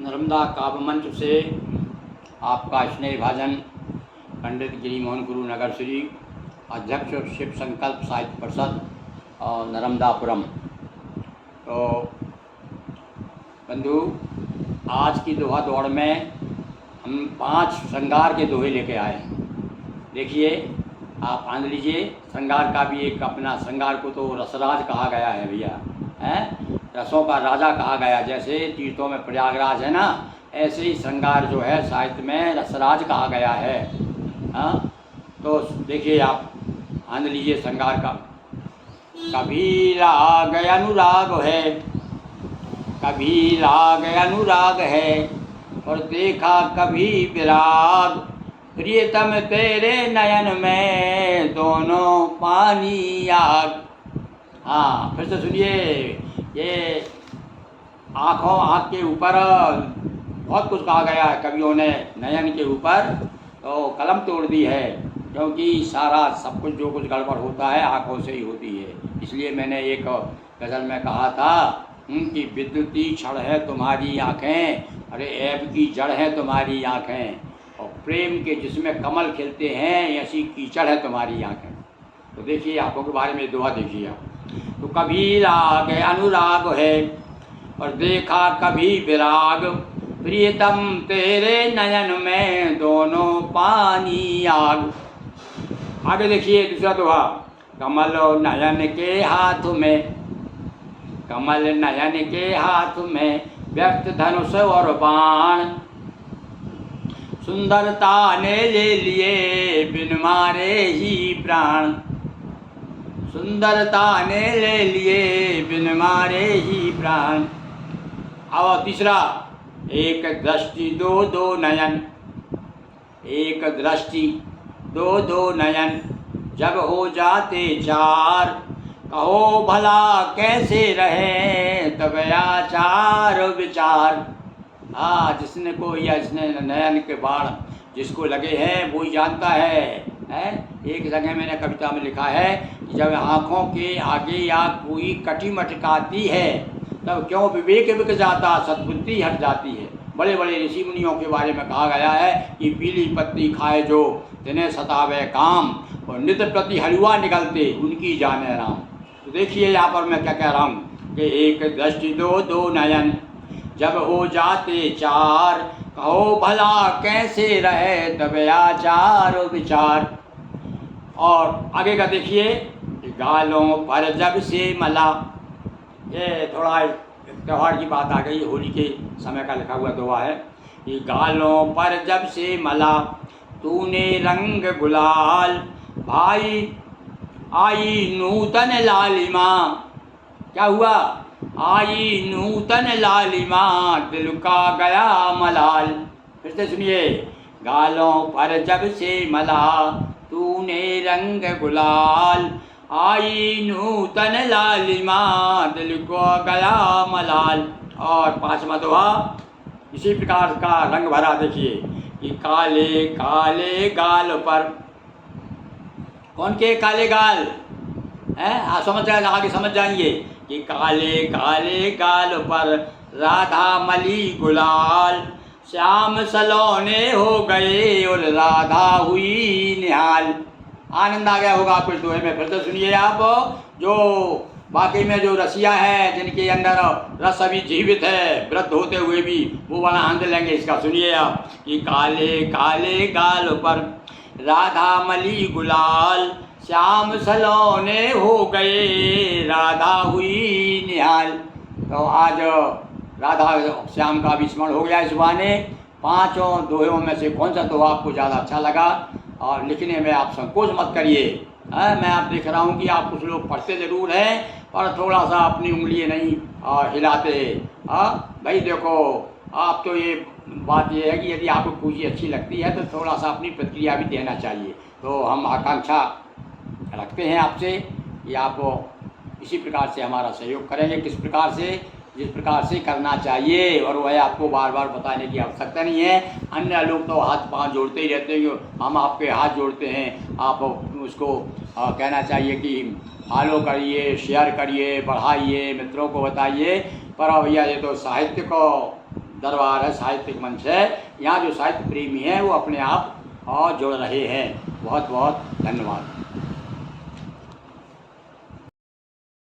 नर्मदा काव्य मंच से आपका स्नेह भाजन पंडित गिरी मोहन गुरु नगर श्री अध्यक्ष शिव संकल्प साहित्य परिषद और नर्मदापुरम। तो बंधु, आज की दोहा दौड़ में हम 5 श्रृंगार के दोहे लेके आए हैं। देखिए, आप आंद लीजिए। श्रृंगार का भी एक अपना, श्रृंगार को तो रसराज कहा गया है भैया, हैं, रसों का राजा कहा गया। जैसे तीर्थों में प्रयागराज है ना, ऐसे ही श्रृंगार जो है साहित्य में रसराज कहा गया है। हाँ, तो देखिए, आप आनंद लीजिए श्रृंगार का। कभी राग अनुराग है, कभी राग अनुराग है, और देखा कभी विराग, प्रियतम तेरे नयन में दोनों पानी आग। हाँ, फिर से सुनिए। ये आँख के ऊपर बहुत कुछ कहा गया है कवियों ने। नयन के ऊपर तो कलम तोड़ दी है, क्योंकि सारा सब कुछ जो कुछ गड़बड़ होता है आँखों से ही होती है। इसलिए मैंने एक गज़ल में कहा था कि विद्युती क्षण है तुम्हारी आँखें, अरे ऐब की जड़ है तुम्हारी आँखें, और प्रेम के जिसमें कमल खिलते हैं ऐसी कीचड़ है तुम्हारी आँखें। तो देखिए, आँखों के बारे में दोहा देखिए आप। तो कभी राग अनुराग है, और देखा कभी विराग, प्रियतम तेरे नयन में दोनों पानी आग। आगे देखिए दूसरा दोहा। कमल नयन के हाथ में, कमल नयन के हाथ में व्यक्त धनुष और बाण, सुंदरता ने ले लिए बिन मारे ही प्राण, सुंदरता ने ले लिए बिन मारे ही प्राण। अब तीसरा। एक दृष्टि दो दो नयन, एक दृष्टि दो दो नयन, जब हो जाते चार, कहो भला कैसे रहे तब आचार विचार। हाँ, जिसने को या जिसने नयन के बाण जिसको लगे हैं वो ही जानता है। एक जगह मैंने कविता में लिखा है कि जब आँखों के आगे या कोई कटी मटकाती है, तब क्यों विवेक बिक जाता, सद्बुद्धि हट जाती है। बड़े बड़े ऋषि मुनियों के बारे में कहा गया है कि पीली पत्ती खाए जो तिन्हें सतावे काम, और नित्य प्रति हलवा निकलते उनकी जाने राम। तो देखिए यहाँ पर मैं क्या कह रहा हूँ कि एक दृष्टि दो दो नयन, जब हो जाते चार, कहो भला कैसे रहे तब आचार विचार। और आगे का देखिए। गालों पर जब से मला, ये थोड़ा त्यौहार की बात आ गई, होली के समय का लिखा हुआ दोहा है। कि गालों पर जब से मला तूने रंग गुलाल, भाई आई नूतन लालिमा। क्या हुआ? आई नूतन लालिमा, दिल का गया मलाल। फिर से सुनिए। गालों पर जब से मला तूने रंग गुलाल, आई नूतन लालिमा, दिल को गया मलाल। और 5वां दोहा इसी प्रकार का रंग भरा। देखिए कि काले काले गाल पर, कौन के काले गाल हैं? आप समझ जाए, आगे समझ जाएंगे कि काले काले गाल पर राधा मली गुलाल, श्याम सलोने हो गए और राधा हुई निहाल। आनंद आ गया होगा आपको इस दोहे में। फिर तो सुनिए आप। जो बाकी में जो रसिया है, जिनके अंदर रस अभी जीवित है वृद्ध होते हुए भी, वो बड़ा आनंद लेंगे इसका। सुनिए आप कि काले काले गाल पर राधा मली गुलाल, श्याम सलोने हो गए राधा हुई निहाल। तो आज राधा श्याम का भी स्मरण हो गया इस बहाने। 5 दोहों में से कौन सा दोहा आपको ज़्यादा अच्छा लगा? और लिखने में आप संकोच मत करिए। मैं आप देख रहा हूँ कि आप कुछ लोग पढ़ते ज़रूर हैं, पर थोड़ा सा अपनी उंगलियाँ नहीं हिलाते। भाई देखो, आप तो ये बात ये है कि यदि आपको कोई चीज़ अच्छी लगती है तो थोड़ा सा अपनी प्रतिक्रिया भी देना चाहिए। तो हम आकांक्षा रखते हैं आपसे कि आप इसी प्रकार से हमारा सहयोग करेंगे। किस प्रकार से? जिस प्रकार से करना चाहिए, और वह आपको बार बार बताने की आवश्यकता नहीं है। अन्य लोग तो हाथ पांव जोड़ते ही रहते हैं, हम आपके हाथ जोड़ते हैं। आप उसको कहना चाहिए कि फॉलो करिए, शेयर करिए, बढ़ाइए, मित्रों को बताइए। पर भैया ये तो साहित्य को दरबार है, साहित्यिक मंच है। यहाँ जो साहित्य प्रेमी हैं वो अपने आप जुड़ रहे हैं। बहुत बहुत धन्यवाद।